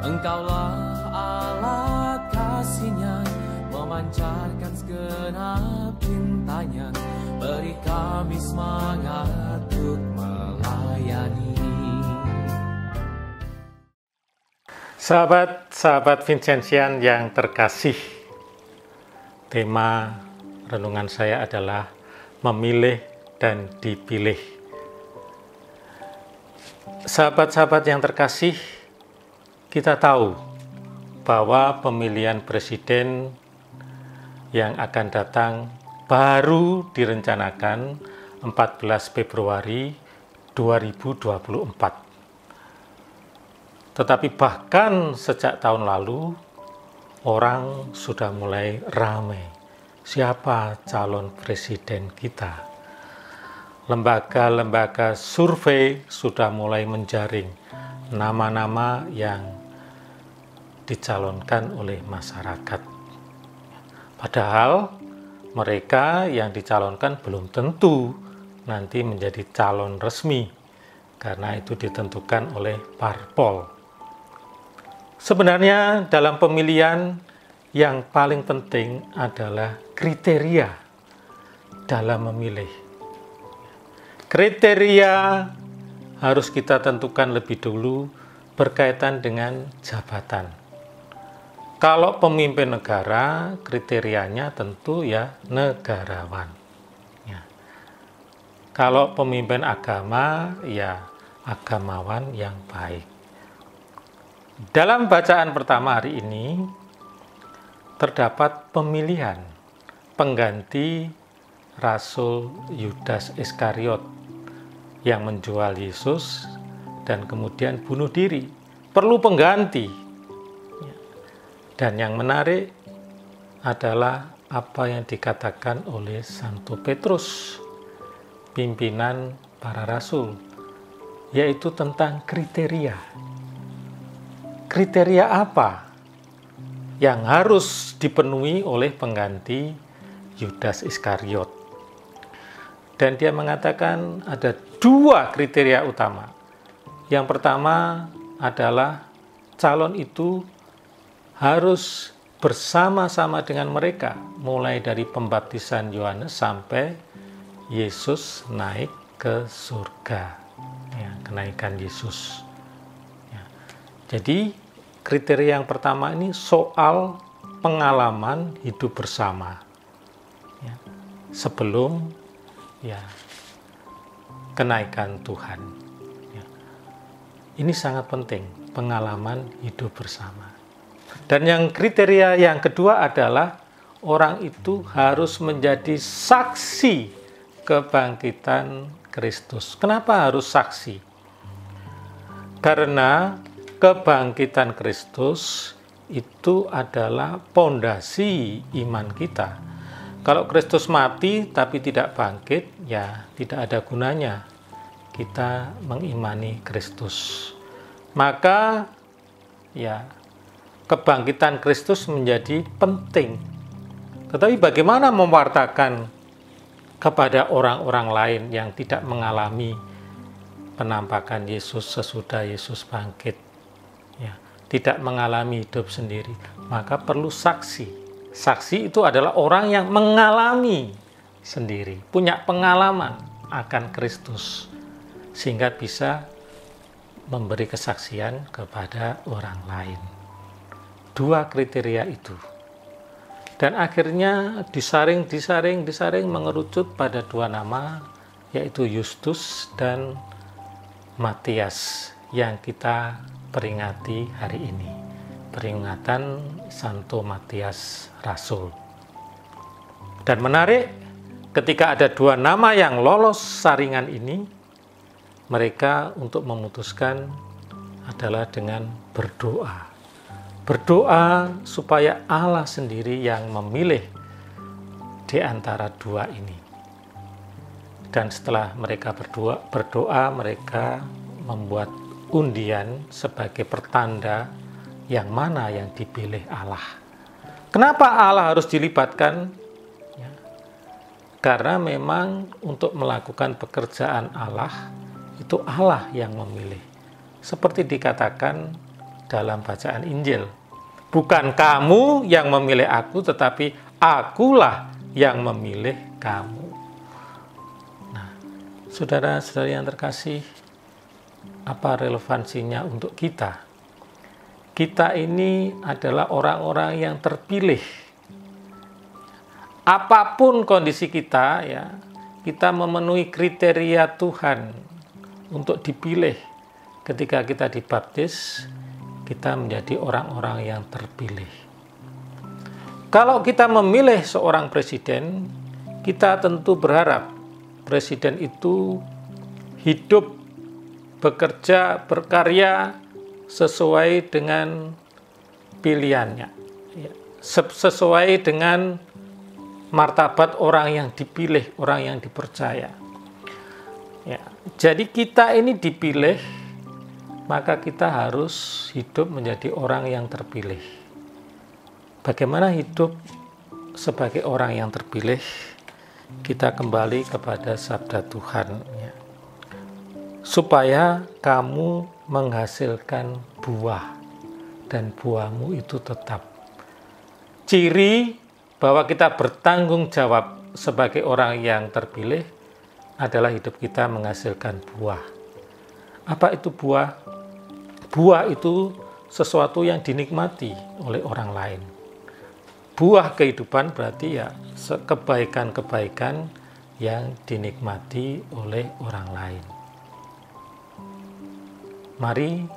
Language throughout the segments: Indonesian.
Engkaulah Allah kasih-Nya, memancarkan segenap cintanya, beri kami semangat untuk melayani. Sahabat-sahabat Vincentian yang terkasih, tema renungan saya adalah memilih dan dipilih. Sahabat-sahabat yang terkasih, kita tahu bahwa pemilihan presiden yang akan datang baru direncanakan 14 Februari 2024. Tetapi bahkan sejak tahun lalu, orang sudah mulai ramai. Siapa calon presiden kita? Lembaga-lembaga survei sudah mulai menjaring nama-nama yang dicalonkan oleh masyarakat. Padahal mereka yang dicalonkan belum tentu nanti menjadi calon resmi, karena itu ditentukan oleh parpol. Sebenarnya dalam pemilihan yang paling penting adalah kriteria dalam memilih. Kriteria harus kita tentukan lebih dulu berkaitan dengan jabatan. Kalau pemimpin negara, kriterianya tentu ya negarawan. Ya. Kalau pemimpin agama, ya agamawan yang baik. Dalam bacaan pertama hari ini, terdapat pemilihan pengganti Rasul Yudas Iskariot yang menjual Yesus dan kemudian bunuh diri. Perlu pengganti. Dan yang menarik adalah apa yang dikatakan oleh Santo Petrus, pimpinan para rasul, yaitu tentang kriteria. Kriteria apa yang harus dipenuhi oleh pengganti Yudas Iskariot? Dan dia mengatakan ada dua kriteria utama. Yang pertama adalah calon itu harus bersama-sama dengan mereka, mulai dari pembaptisan Yohanes sampai Yesus naik ke surga. Ya, kenaikan Yesus. Ya. Jadi kriteria yang pertama ini soal pengalaman hidup bersama. Ya. Sebelum ya kenaikan Tuhan. Ya. Ini sangat penting, pengalaman hidup bersama. Dan yang kriteria yang kedua adalah orang itu harus menjadi saksi kebangkitan Kristus. Kenapa harus saksi? Karena kebangkitan Kristus itu adalah pondasi iman kita. Kalau Kristus mati tapi tidak bangkit, ya tidak ada gunanya kita mengimani Kristus. Maka ya kebangkitan Kristus menjadi penting. Tetapi bagaimana mewartakan kepada orang-orang lain yang tidak mengalami penampakan Yesus sesudah Yesus bangkit, ya, tidak mengalami hidup sendiri, maka perlu saksi. Saksi itu adalah orang yang mengalami sendiri, punya pengalaman akan Kristus, sehingga bisa memberi kesaksian kepada orang lain. Dua kriteria itu. Dan akhirnya disaring mengerucut pada dua nama, yaitu Justus dan Matias yang kita peringati hari ini. Peringatan Santo Matias Rasul. Dan menarik, ketika ada dua nama yang lolos saringan ini, mereka untuk memutuskan adalah dengan berdoa. Berdoa supaya Allah sendiri yang memilih di antara dua ini. Dan setelah mereka berdoa, mereka membuat undian sebagai pertanda yang mana yang dipilih Allah. Kenapa Allah harus dilibatkan? Ya, karena memang untuk melakukan pekerjaan Allah, itu Allah yang memilih. Seperti dikatakan dalam bacaan Injil. Bukan kamu yang memilih aku, tetapi akulah yang memilih kamu. Nah, saudara-saudari yang terkasih, apa relevansinya untuk kita? Kita ini adalah orang-orang yang terpilih. Apapun kondisi kita, ya, kita memenuhi kriteria Tuhan untuk dipilih. Ketika kita dibaptis, kita menjadi orang-orang yang terpilih. Kalau kita memilih seorang presiden, kita tentu berharap presiden itu hidup, bekerja, berkarya sesuai dengan pilihannya, sesuai dengan martabat orang yang dipilih, orang yang dipercaya. Ya, jadi kita ini dipilih, maka kita harus hidup menjadi orang yang terpilih. Bagaimana hidup sebagai orang yang terpilih? Kita kembali kepada sabda Tuhan, ya. Supaya kamu menghasilkan buah, dan buahmu itu tetap. Ciri bahwa kita bertanggung jawab sebagai orang yang terpilih adalah hidup kita menghasilkan buah. Apa itu buah? Buah itu sesuatu yang dinikmati oleh orang lain. Buah kehidupan berarti ya kebaikan-kebaikan yang dinikmati oleh orang lain. Mari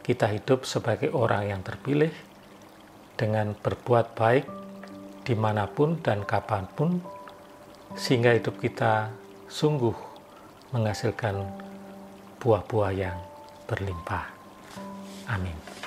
kita hidup sebagai orang yang terpilih dengan berbuat baik dimanapun dan kapanpun, sehingga hidup kita sungguh menghasilkan buah-buah yang berlimpah. Amin.